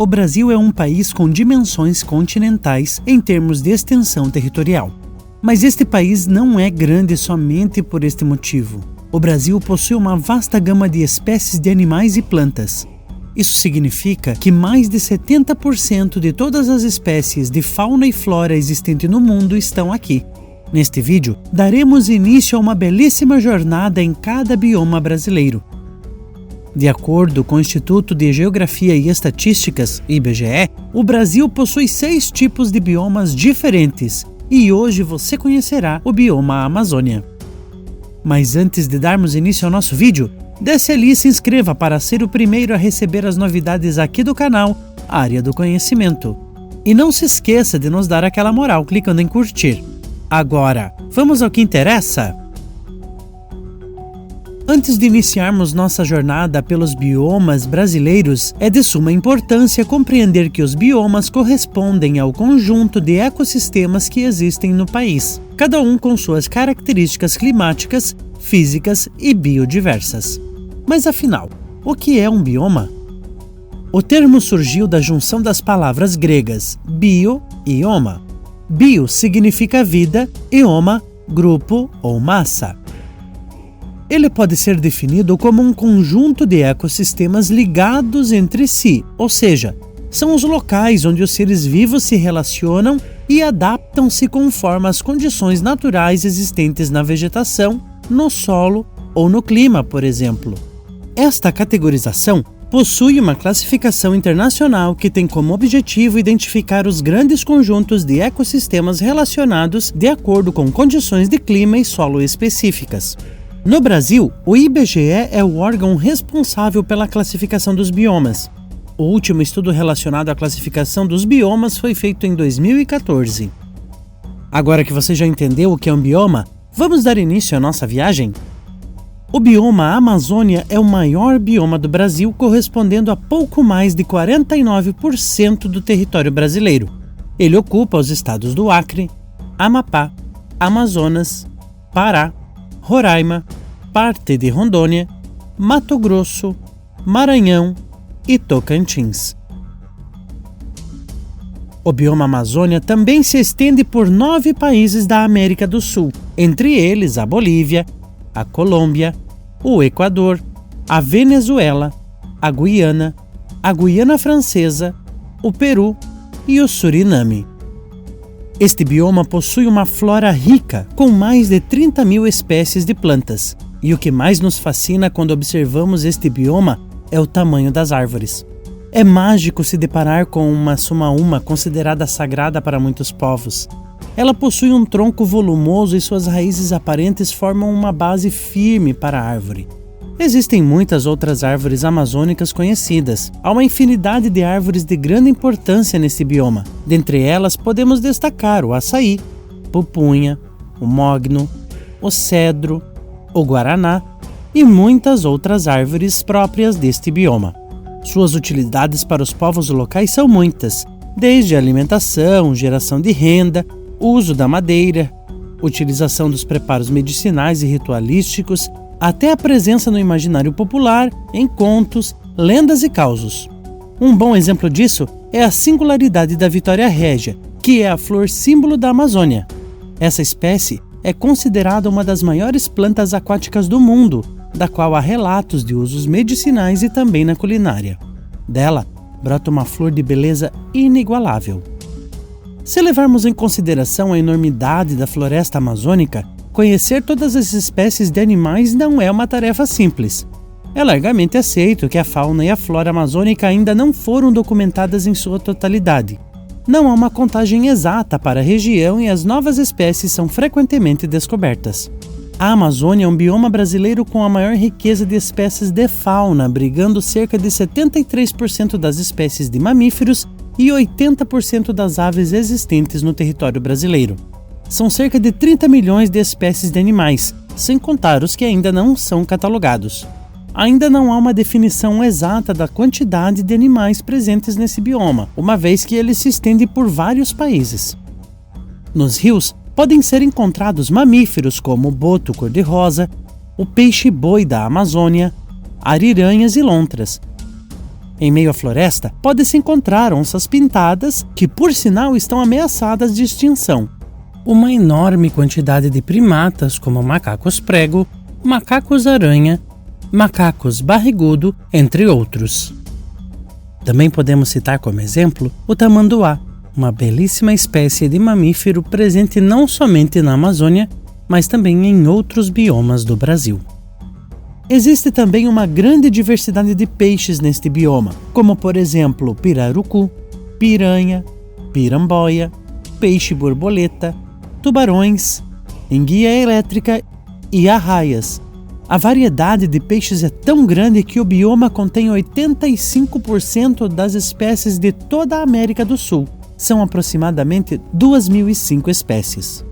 O Brasil é um país com dimensões continentais em termos de extensão territorial. Mas este país não é grande somente por este motivo. O Brasil possui uma vasta gama de espécies de animais e plantas. Isso significa que mais de 70% de todas as espécies de fauna e flora existentes no mundo estão aqui. Neste vídeo, daremos início a uma belíssima jornada em cada bioma brasileiro. De acordo com o Instituto de Geografia e Estatísticas, IBGE, o Brasil possui 6 tipos de biomas diferentes e hoje você conhecerá o bioma Amazônia. Mas antes de darmos início ao nosso vídeo, desce ali e se inscreva para ser o primeiro a receber as novidades aqui do canal, Área do Conhecimento. E não se esqueça de nos dar aquela moral clicando em curtir. Agora, vamos ao que interessa? Antes de iniciarmos nossa jornada pelos biomas brasileiros, é de suma importância compreender que os biomas correspondem ao conjunto de ecossistemas que existem no país, cada um com suas características climáticas, físicas e biodiversas. Mas afinal, o que é um bioma? O termo surgiu da junção das palavras gregas bio e oma. Bio significa vida e oma, grupo ou massa. Ele pode ser definido como um conjunto de ecossistemas ligados entre si, ou seja, são os locais onde os seres vivos se relacionam e adaptam-se conforme as condições naturais existentes na vegetação, no solo ou no clima, por exemplo. Esta categorização possui uma classificação internacional que tem como objetivo identificar os grandes conjuntos de ecossistemas relacionados de acordo com condições de clima e solo específicas. No Brasil, o IBGE é o órgão responsável pela classificação dos biomas. O último estudo relacionado à classificação dos biomas foi feito em 2014. Agora que você já entendeu o que é um bioma, vamos dar início à nossa viagem? O bioma Amazônia é o maior bioma do Brasil, correspondendo a pouco mais de 49% do território brasileiro. Ele ocupa os estados do Acre, Amapá, Amazonas, Pará, Roraima, parte de Rondônia, Mato Grosso, Maranhão e Tocantins. O bioma Amazônia também se estende por 9 países da América do Sul, entre eles a Bolívia, a Colômbia, o Equador, a Venezuela, a Guiana Francesa, o Peru e o Suriname. Este bioma possui uma flora rica, com mais de 30 mil espécies de plantas. E o que mais nos fascina quando observamos este bioma é o tamanho das árvores. É mágico se deparar com uma sumaúma considerada sagrada para muitos povos. Ela possui um tronco volumoso e suas raízes aparentes formam uma base firme para a árvore. Existem muitas outras árvores amazônicas conhecidas. Há uma infinidade de árvores de grande importância nesse bioma. Dentre elas, podemos destacar o açaí, pupunha, o mogno, o cedro, o guaraná e muitas outras árvores próprias deste bioma. Suas utilidades para os povos locais são muitas, desde alimentação, geração de renda, uso da madeira, utilização dos preparos medicinais e ritualísticos, até a presença no imaginário popular, em contos, lendas e causos. Um bom exemplo disso é a singularidade da Vitória régia, que é a flor símbolo da Amazônia. Essa espécie é considerada uma das maiores plantas aquáticas do mundo, da qual há relatos de usos medicinais e também na culinária. Dela brota uma flor de beleza inigualável. Se levarmos em consideração a enormidade da floresta amazônica, conhecer todas as espécies de animais não é uma tarefa simples. É largamente aceito que a fauna e a flora amazônica ainda não foram documentadas em sua totalidade. Não há uma contagem exata para a região e as novas espécies são frequentemente descobertas. A Amazônia é um bioma brasileiro com a maior riqueza de espécies de fauna, abrigando cerca de 73% das espécies de mamíferos e 80% das aves existentes no território brasileiro. São cerca de 30 milhões de espécies de animais, sem contar os que ainda não são catalogados. Ainda não há uma definição exata da quantidade de animais presentes nesse bioma, uma vez que ele se estende por vários países. Nos rios, podem ser encontrados mamíferos como o boto cor-de-rosa, o peixe-boi da Amazônia, ariranhas e lontras. Em meio à floresta, pode-se encontrar onças pintadas, que por sinal estão ameaçadas de extinção. Uma enorme quantidade de primatas como macacos prego, macacos-aranha, macacos barrigudo, entre outros. Também podemos citar como exemplo o tamanduá, uma belíssima espécie de mamífero presente não somente na Amazônia, mas também em outros biomas do Brasil. Existe também uma grande diversidade de peixes neste bioma, como por exemplo pirarucu, piranha, piramboia, peixe-borboleta, tubarões, enguia elétrica e arraias. A variedade de peixes é tão grande que o bioma contém 85% das espécies de toda a América do Sul. São aproximadamente 2.005 espécies.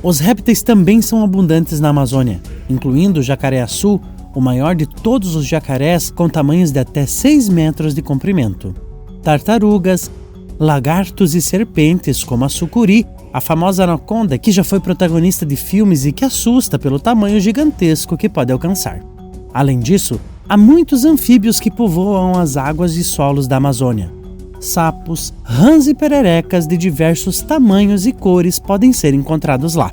Os répteis também são abundantes na Amazônia, incluindo o jacaré-açu, o maior de todos os jacarés, com tamanhos de até 6 metros de comprimento. Tartarugas, lagartos e serpentes como a sucuri, a famosa anaconda que já foi protagonista de filmes e que assusta pelo tamanho gigantesco que pode alcançar. Além disso, há muitos anfíbios que povoam as águas e solos da Amazônia. Sapos, rãs e pererecas de diversos tamanhos e cores podem ser encontrados lá.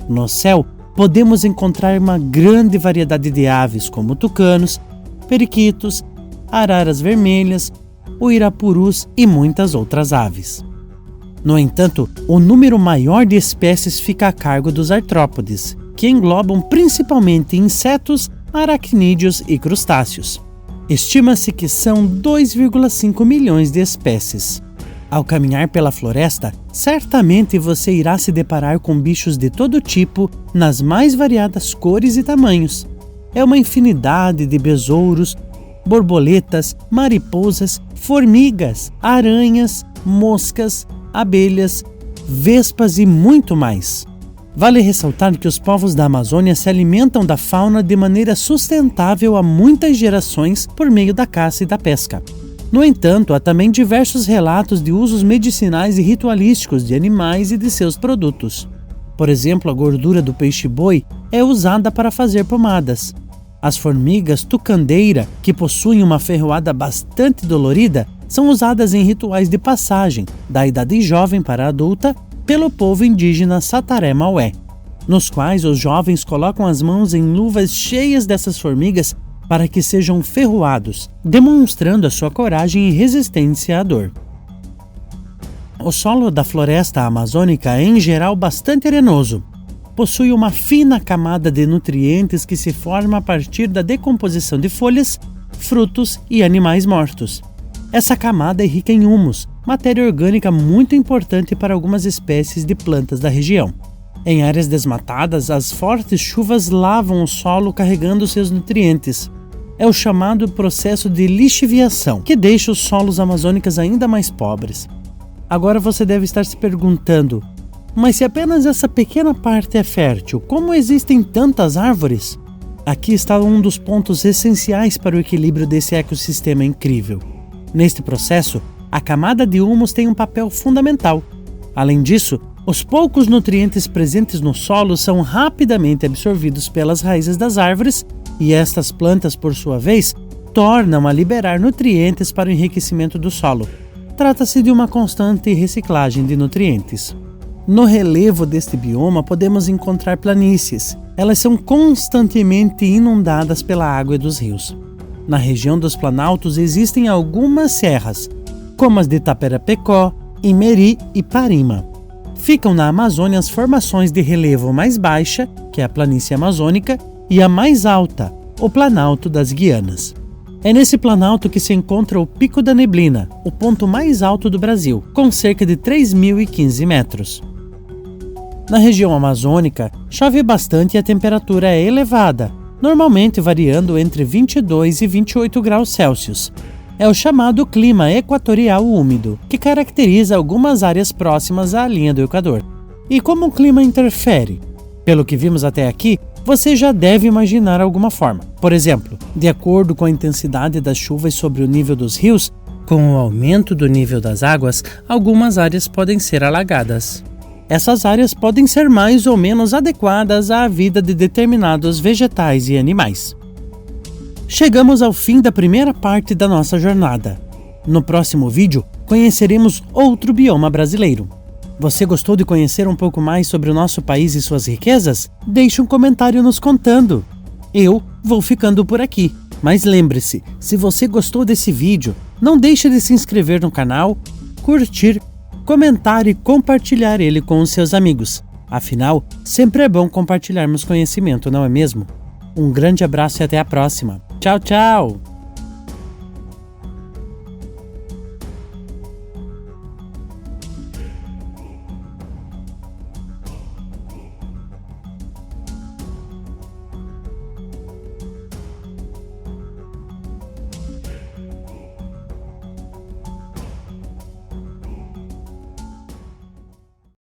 No céu, podemos encontrar uma grande variedade de aves, como tucanos, periquitos, araras vermelhas, uirapurus e muitas outras aves. No entanto, o número maior de espécies fica a cargo dos artrópodes, que englobam principalmente insetos, aracnídeos e crustáceos. Estima-se que são 2,5 milhões de espécies. Ao caminhar pela floresta, certamente você irá se deparar com bichos de todo tipo, nas mais variadas cores e tamanhos. É uma infinidade de besouros, borboletas, mariposas, formigas, aranhas, moscas, abelhas, vespas e muito mais. Vale ressaltar que os povos da Amazônia se alimentam da fauna de maneira sustentável há muitas gerações por meio da caça e da pesca. No entanto, há também diversos relatos de usos medicinais e ritualísticos de animais e de seus produtos. Por exemplo, a gordura do peixe-boi é usada para fazer pomadas. As formigas tucandeira, que possuem uma ferroada bastante dolorida, são usadas em rituais de passagem, da idade jovem para a adulta, pelo povo indígena Sataré-Maué, nos quais os jovens colocam as mãos em luvas cheias dessas formigas para que sejam ferroados, demonstrando a sua coragem e resistência à dor. O solo da floresta amazônica é em geral bastante arenoso. Possui uma fina camada de nutrientes que se forma a partir da decomposição de folhas, frutos e animais mortos. Essa camada é rica em humus, matéria orgânica muito importante para algumas espécies de plantas da região. Em áreas desmatadas, as fortes chuvas lavam o solo carregando seus nutrientes. É o chamado processo de lixiviação, que deixa os solos amazônicos ainda mais pobres. Agora você deve estar se perguntando, mas se apenas essa pequena parte é fértil, como existem tantas árvores? Aqui está um dos pontos essenciais para o equilíbrio desse ecossistema incrível. Neste processo, a camada de humus tem um papel fundamental. Além disso, os poucos nutrientes presentes no solo são rapidamente absorvidos pelas raízes das árvores e estas plantas, por sua vez, tornam a liberar nutrientes para o enriquecimento do solo. Trata-se de uma constante reciclagem de nutrientes. No relevo deste bioma podemos encontrar planícies. Elas são constantemente inundadas pela água dos rios. Na região dos planaltos existem algumas serras, como as de Taperapecó, Imeri e Parima. Ficam na Amazônia as formações de relevo mais baixa, que é a planície amazônica, e a mais alta, o Planalto das Guianas. É nesse planalto que se encontra o Pico da Neblina, o ponto mais alto do Brasil, com cerca de 3.015 metros. Na região amazônica, chove bastante e a temperatura é elevada, normalmente variando entre 22 e 28 graus Celsius. É o chamado clima equatorial úmido, que caracteriza algumas áreas próximas à linha do Equador. E como o clima interfere? Pelo que vimos até aqui, você já deve imaginar alguma forma. Por exemplo, de acordo com a intensidade das chuvas sobre o nível dos rios, com o aumento do nível das águas, algumas áreas podem ser alagadas. Essas áreas podem ser mais ou menos adequadas à vida de determinados vegetais e animais. chegamos ao fim da primeira parte da nossa jornada. No próximo vídeo, conheceremos outro bioma brasileiro. Você gostou de conhecer um pouco mais sobre o nosso país e suas riquezas? Deixe um comentário nos contando. Eu vou ficando por aqui, mas lembre-se, se você gostou desse vídeo, não deixe de se inscrever no canal, curtir, comentar e compartilhar ele com os seus amigos. Afinal, sempre é bom compartilharmos conhecimento, não é mesmo? Um grande abraço e até a próxima. Tchau, tchau!